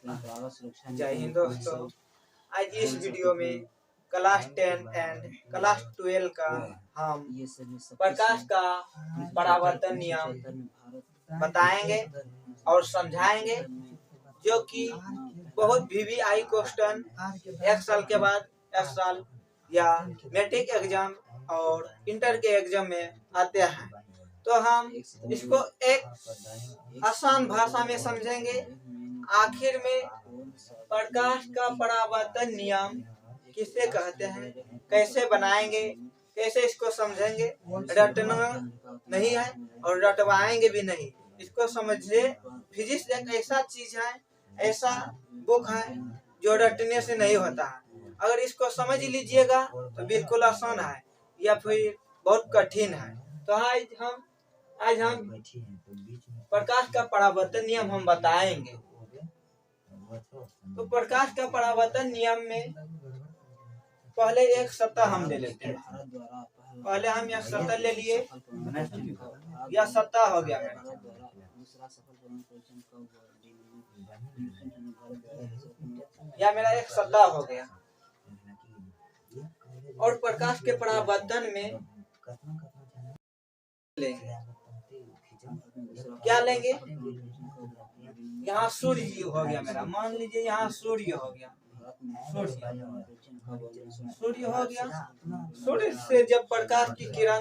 जय हिंद दोस्तों। आज इस वीडियो में क्लास 10 एंड क्लास 12 का हम प्रकाश का परावर्तन नियम बताएंगे और समझाएंगे, जो कि बहुत VVI क्वेश्चन एक साल के बाद एक साल या मैट्रिक एग्जाम और इंटर के एग्जाम में आते हैं। तो हम इसको एक आसान भाषा में समझेंगे। आखिर में प्रकाश का परावर्तन नियम किसे कहते हैं, कैसे बनाएंगे, कैसे इसको समझेंगे। रटना नहीं है और रटवाएंगे भी नहीं, इसको समझिए। फिजिक्स एक ऐसा चीज है, ऐसा बुक है जो रटने से नहीं होता है। अगर इसको समझ लीजिएगा तो बिल्कुल आसान है या फिर बहुत कठिन है। तो आज हम प्रकाश का परावर्तन नियम हम बताएंगे। तो प्रकाश का परावर्तन नियम में पहले एक सतह हम ले लेते हैं। पहले हम यह सतह ले लिए, यह सतह हो गया मेरा। यह मेरा एक सतह हो गया। और प्रकाश के परावर्तन में लेंगे, क्या लेंगे? यहाँ सूर्य हो गया मेरा, मान लीजिए यहाँ सूर्य हो गया। सूर्य हो गया। सूर्य से जब प्रकाश की किरण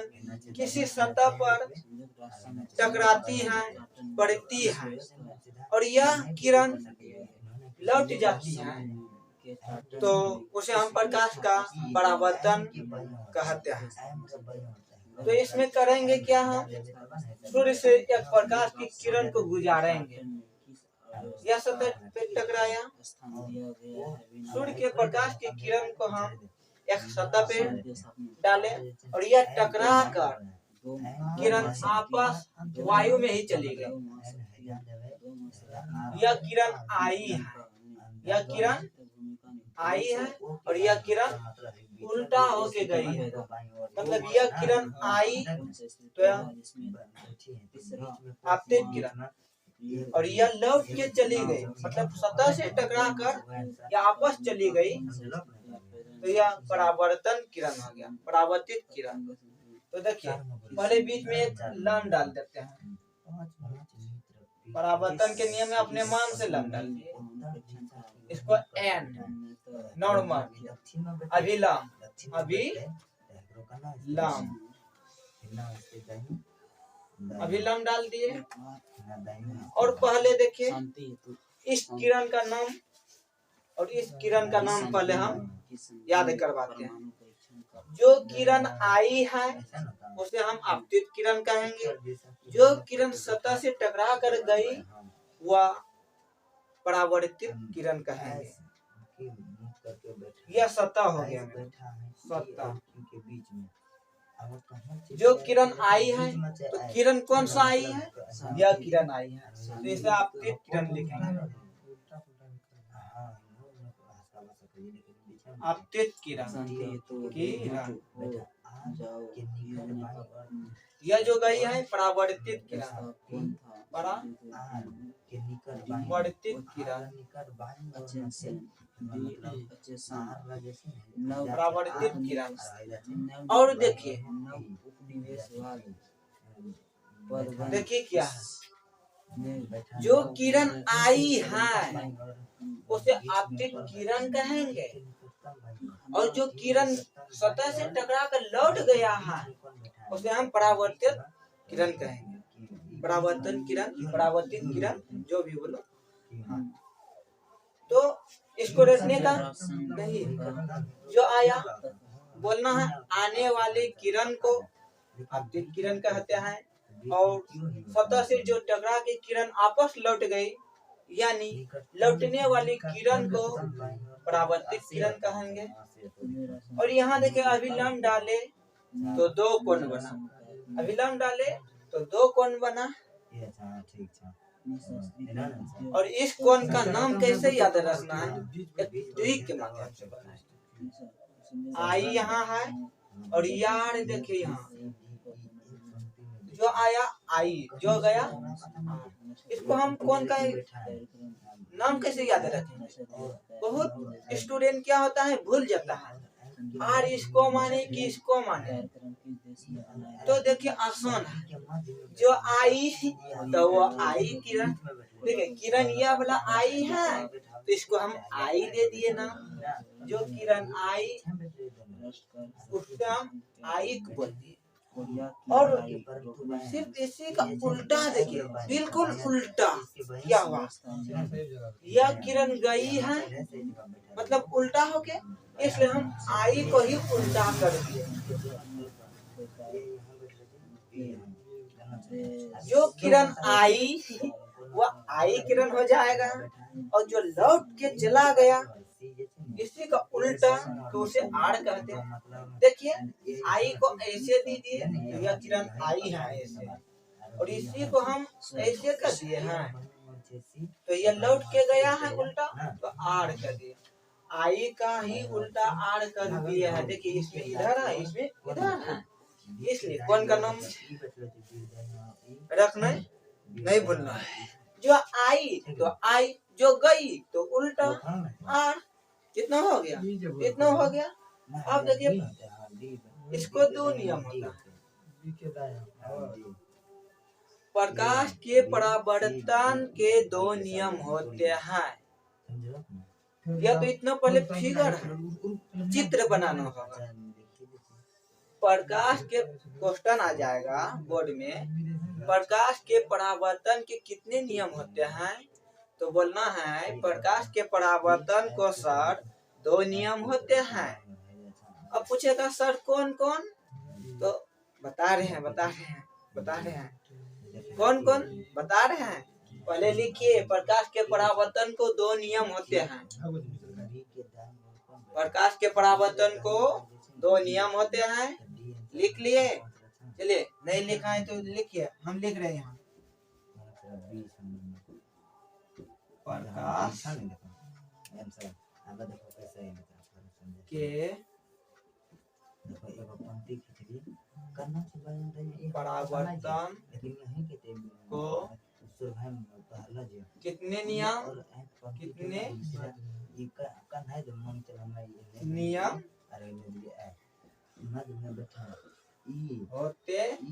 किसी सतह पर टकराती है, पड़ती है और यह किरण लौट जाती है, तो उसे हम प्रकाश का परावर्तन कहते हैं। तो इसमें करेंगे क्या? हम सूर्य से एक प्रकाश की किरण को गुजारेंगे। यह सतह पे टकराया, सूर्य के प्रकाश की किरण को हम एक सतह पे डाले और यह टकरा कर किरण आपस वायु में ही चली गई। यह किरण आई है, यह किरण आई है और यह किरण उल्टा होके गई है। मतलब यह किरण आई तो आपतित किरण और यह लौट के चली गई, मतलब सतह से टकरा कर यह आपस चली गई, तो यह परावर्तन किरण हो गया, परावर्तित किरण। तो देखिए पहले बीच में एक लम डाल देते हैं। परावर्तन के नियम में अपने मान से लम डालिए, इसको एन नॉर्मल अभिलम अभिलम डाल दिए। और पहले देखिए इस किरण का नाम और इस किरण का नाम पहले हम याद करवाते हैं। जो किरण आई है उसे हम आपतित किरण कहेंगे। जो किरण सतह से टकरा कर गई वह परावर्तित किरण कहेंगे। यह सतह हो गया, सतह। जो किरण आई है, तो किरण कौन सा आई है? यह किरण आई है, तो इसे आपतित किरण लिखेंगे। आपतित किरण, यह जो गई है परावर्तित किरण, परावर्तित किरण, परावर्तित किरण। और देखिए क्या है, जो किरण आई है उसे आपतित किरण कहेंगे और जो किरण सतह से टकरा कर लौट गया है उसे हम परावर्तित किरण कहेंगे। परावर्तन किरण, परावर्तित किरण, जो भी बोलो। तो इसको रखने का नहीं, जो आया बोलना है। आने वाली किरण को आपतित किरण कहते हैं और सतह से जो टकरा के किरण आपस लौट गई, यानी लौटने वाली किरण को परावर्तित किरण कहेंगे। और यहाँ देखिए अभिलम डाले तो दो कोण बना, अभिलम डाले तो दो कोण बना। और इस कोण का नाम कैसे याद रखना है? एक ट्रिक के माध्यम से बनाए। आई यहाँ है और यार देखिए यहाँ जो आया आई, जो गया इसको हम कौन का नाम कैसे याद रखेंगे? बहुत स्टूडेंट क्या होता है, भूल जाता है आर इसको माने कि इसको माने। तो देखिए आसान है, जो आई तो वो आई किरण, देखिए किरण यह वाला आई है तो इसको हम आई दे दिए ना, जो किरण आई उसका हम आई बोल दिए। और सिर्फ इसी का उल्टा देखिए, बिल्कुल उल्टा क्या हुआ, यह किरण गई है मतलब उल्टा हो गया, इसलिए हम आई को ही उल्टा कर दिए। जो किरण आई वह आई किरण हो जाएगा, और जो लौट के चला गया इसी का उल्टा तो उसे आड़ कहते हैं। देखिए आई को ऐसे दीजिए तो यह किरण आई है ऐसे, और इसी को हम ऐसे कर दिए हैं तो यह लौट के गया है उल्टा तो आड़ कर दिए। आई का ही उल्टा आड़ कर दिया है। देखिए इसमें इधर है, इसमें इधर है, इसलिए कौन का नाम रखना है, नहीं भूलना है। जो आई तो आई, जो गई तो उल्टा आड़। कितना हो गया, इतना हो गया। अब देखिए इसको दो नियम होता है, प्रकाश के परावर्तन के दो नियम होते हैं। यह तो इतना पहले फिगर है, चित्र बनाना होगा। प्रकाश के क्वेश्चन आ जाएगा बोर्ड में, प्रकाश के परावर्तन के कितने नियम होते हैं, तो बोलना है प्रकाश के परावर्तन को सर दो नियम होते हैं। अब पूछेगा सर कौन कौन, तो बता रहे हैं कौन कौन बता रहे हैं। पहले लिखिए प्रकाश के परावर्तन को दो नियम होते हैं, प्रकाश के परावर्तन को दो नियम होते हैं, लिख लिए। चलिए नहीं लिखा है तो लिखिए, हम लिख रहे हैं प्रकाश के परावर्तन को कितने नियम होते हैं।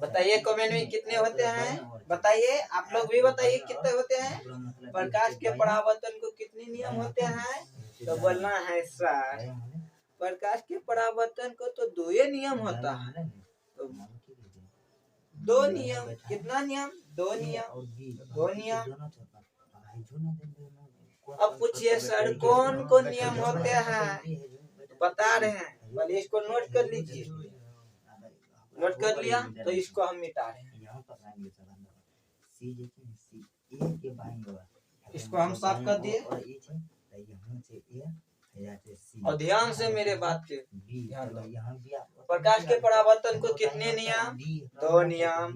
बताइए कमेंट में कितने होते हैं, बताइए आप लोग भी बताइए कितने होते हैं। प्रकाश के परावर्तन को कितने नियम होते हैं, तो बोलना है सर प्रकाश के परावर्तन को तो दो ही नियम होता है। तो दो नियम, कितना नियम, दो नियम। अब पूछिए सर कौन कौन नियम होते हैं, बता रहे हैं, पहले इसको नोट कर लीजिए। नोट कर लिया तो इसको हम मिटा रहे हैं, इसको हम साफ कर दिए। और ध्यान से मेरे बात के ध्यान दो, प्रकाश के परावर्तन को कितने नियम, दो नियम।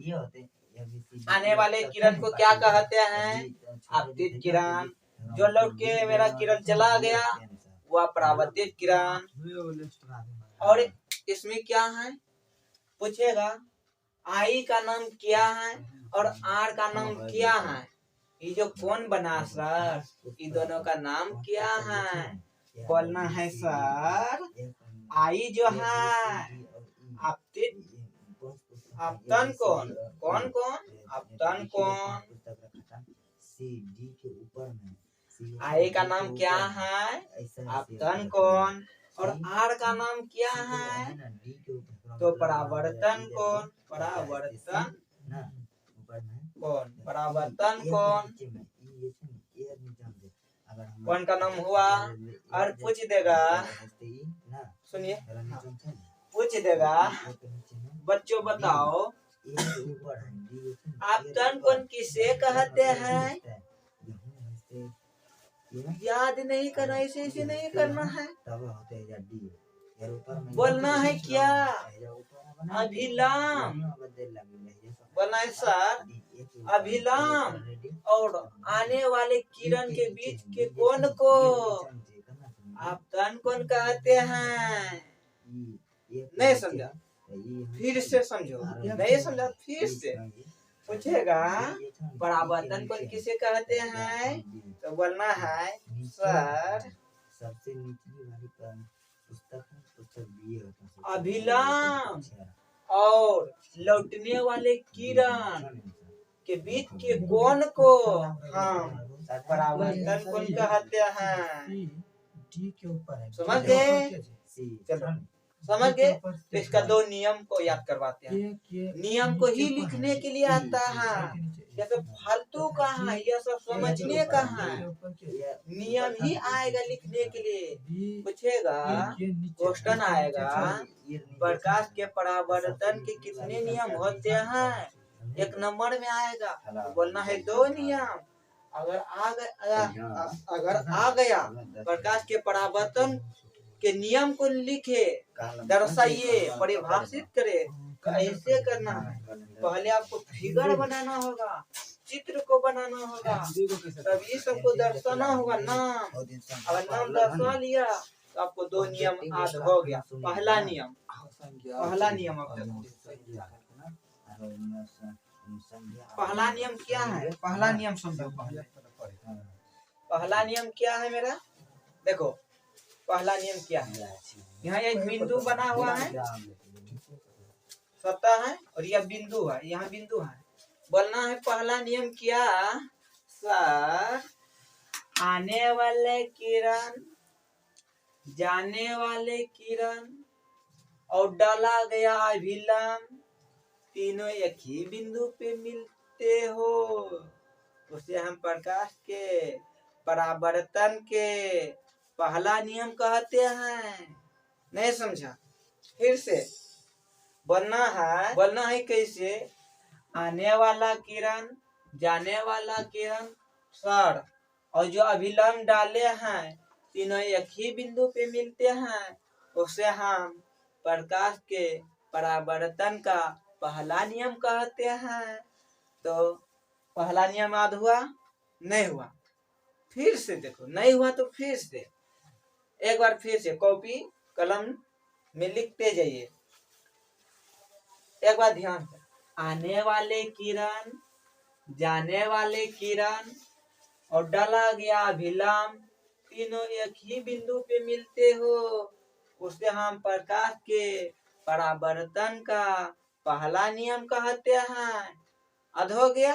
आने वाले किरण को क्या कहते हैं, आपतित किरण। जो लौट के मेरा किरण चला गया वह परावर्तित किरण। और इसमें क्या है पूछेगा, आई का नाम क्या है और आर का नाम क्या है, ये जो कौन बना सर, इन दोनों का नाम क्या है, बोलना है सर आई जो है आपतित, आपतन कौन कौन कौन, आपतन कौन। आई का नाम क्या है, आपतन कौन, और आर का नाम क्या है, तो परावर्तन कौन, परावर्तन कौन, परावर्तन कौन। कौन का नाम हुआ, और पूछ देगा, सुनिए पूछ देगा, बच्चों बताओ आपतन कौन किसे कहते हैं, याद नहीं करना, इसे नहीं करना है, बोलना है क्या, अभिलाम। बोलना है सर अभिलाम और आने वाले किरण के बीच के कोण को आपतन कौन कहते हैं। नहीं समझा, फिर से समझो, नहीं समझा फिर से। पूछेगा परावर्तन कोण किसे कहते हैं, तो बोलना है सर सबसे निचली वाली पुस्तक बी है। अभिलंब और लौटने वाले किरण के बीच के कोण को हम परावर्तन कोण कहते हैं। डी के ऊपर है, समझ गए? चलो समझ गए? तो इसका दो नियम को याद करवाते हैं। नियम को ही लिखने के लिए आता है, यह सब फालतू का है, यह सब समझने का है। नियम ही आएगा लिखने के लिए। पूछेगा क्वेश्चन आएगा प्रकाश के परावर्तन के कितने नियम होते हैं, 1 नंबर में आएगा, तो बोलना है 2 नियम। अगर आ गया प्रकाश के परावर्तन के नियम को लिखे, दर्शाइए, परिभाषित करे, कैसे करना है। पहले आपको फिगर बनाना होगा, चित्र को बनाना होगा, तभी सबको दर्शाना होगा नाम। अगर नाम दर्शा लिया तो आपको 2 नियम आज हो गया। पहला नियम अब देखो, पहला नियम क्या है, पहला नियम समझो। पहला नियम क्या है मेरा, देखो पहला नियम क्या है। यहाँ एक बिंदु बना हुआ है, सतह है, और यह बिंदु है, यहाँ बिंदु है। बोलना है पहला नियम क्या, सर आने वाले किरण, जाने वाले किरण और डाला गया अभिलंब तीनों एक ही बिंदु पे मिलते हो, उसे हम प्रकाश के परावर्तन के पहला नियम कहते हैं। नहीं समझा, फिर से बोलना है कैसे, आने वाला किरण, जाने वाला किरण, सर और जो अभिलंब डाले हैं तीनों एक ही बिंदु पे मिलते हैं, उसे हम प्रकाश के परावर्तन का पहला नियम कहते हैं। तो पहला नियम याद हुआ, नहीं हुआ, फिर से देखो, नहीं हुआ तो फिर से एक बार फिर से कॉपी कलम में लिखते जाइए। एक बार ध्यान से, आने वाले किरण, जाने वाले किरण और डाला गया अभिलंब तीनों एक ही बिंदु पे मिलते हो, उसे हम प्रकाश के परावर्तन का पहला नियम कहते हैं। अध हो गया।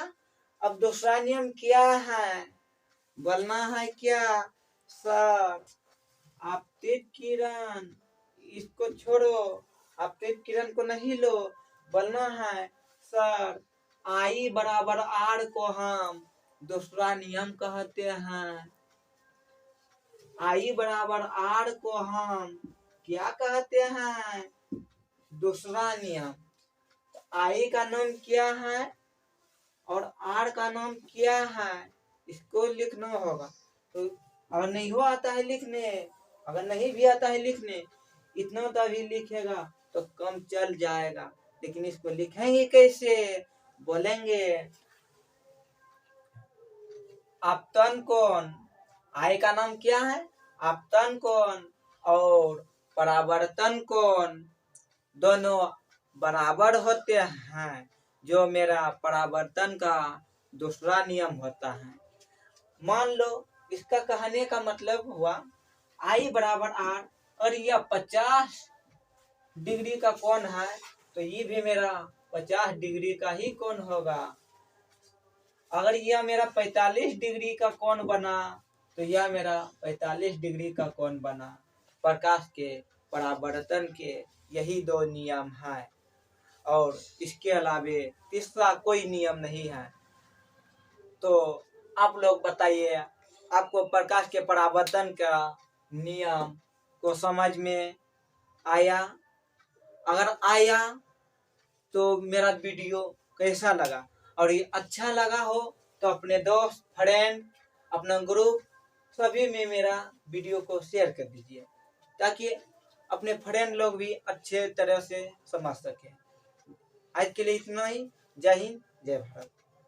अब दूसरा नियम क्या है, बोलना है क्या, सर आपतित किरण, इसको छोड़ो, आपतित किरण को नहीं लो। बोलना है सर आई बराबर आर को हम दूसरा नियम कहते हैं। आई बराबर आर को हम क्या कहते हैं, दूसरा नियम। आई का नाम क्या है और आर का नाम क्या है, इसको लिखना होगा। तो अगर नहीं हो आता है लिखने, अगर नहीं भी आता है लिखने, इतना तो भी लिखेगा तो कम चल जाएगा, लेकिन इसको लिखेंगे कैसे, बोलेंगे आपतन कोण, आई का नाम क्या है, आपतन कोण, और परावर्तन कोण दोनों बराबर होते हैं, जो मेरा परावर्तन का दूसरा नियम होता है। मान लो इसका कहने का मतलब हुआ आई बराबर आर, और यह 50 डिग्री का कोण है, तो ये भी मेरा 50 डिग्री का ही कोण होगा। अगर यह मेरा 45 डिग्री का कोण बना, तो यह मेरा 45 डिग्री का कोण बना। प्रकाश के परावर्तन के यही 2 नियम हैं, और इसके अलावे तीसरा कोई नियम नहीं है। तो आप लोग बताइए, आपको प्रकाश के परावर्तन का नियम को समझ में आया? अगर आया तो मेरा वीडियो कैसा लगा, और ये अच्छा लगा हो तो अपने दोस्त, फ्रेंड, अपना ग्रुप सभी में मेरा वीडियो को शेयर कर दीजिए, ताकि अपने फ्रेंड लोग भी अच्छे तरह से समझ सके। आज के लिए इतना ही। जय हिंद, जय भारत।